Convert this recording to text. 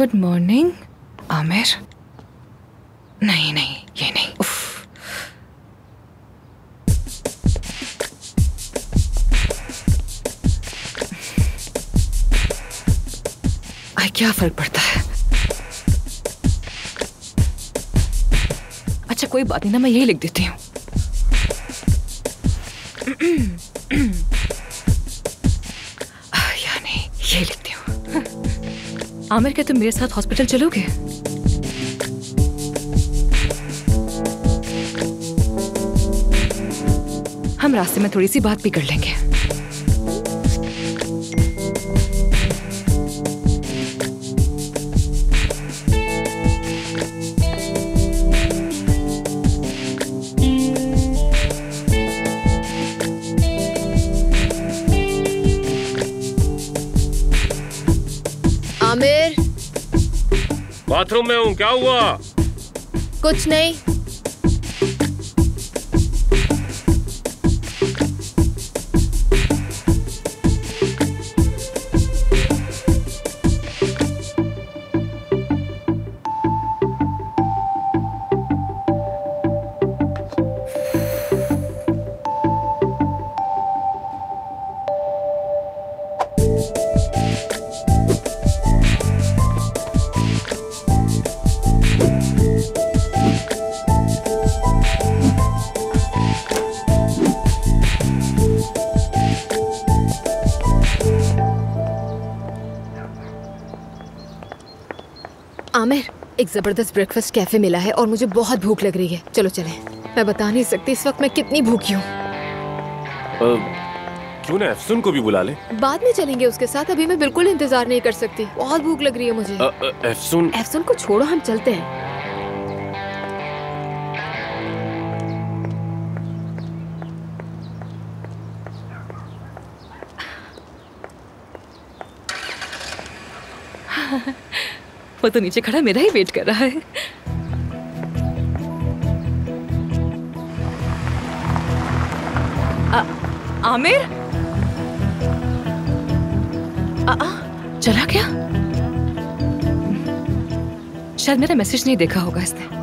Good morning Aamir. नहीं नहीं, ये नहीं। उफ। क्या फर्क पड़ता है? अच्छा कोई बात नहीं ना, मैं यही लिख देती हूँ। या नहीं, यही लिखती हूँ। आमिर क्या तुम मेरे साथ हॉस्पिटल चलोगे? हम रास्ते में थोड़ी सी बात भी कर लेंगे। आमिर, बाथरूम में हूँ, क्या हुआ? कुछ नहीं। आमिर, एक जबरदस्त ब्रेकफास्ट कैफे मिला है और मुझे बहुत भूख लग रही है। चलो चलें। मैं बता नहीं सकती इस वक्त मैं कितनी भूखी हूँ। क्यों ना अफसून को भी बुला ले? बाद में चलेंगे उसके साथ, अभी मैं बिल्कुल इंतजार नहीं कर सकती। बहुत भूख लग रही है मुझे। अफसून को छोड़ो, हम चलते हैं। वो तो नीचे खड़ा मेरा ही वेट कर रहा है। आमिर, चला क्या? शायद मेरा मैसेज नहीं देखा होगा इसने।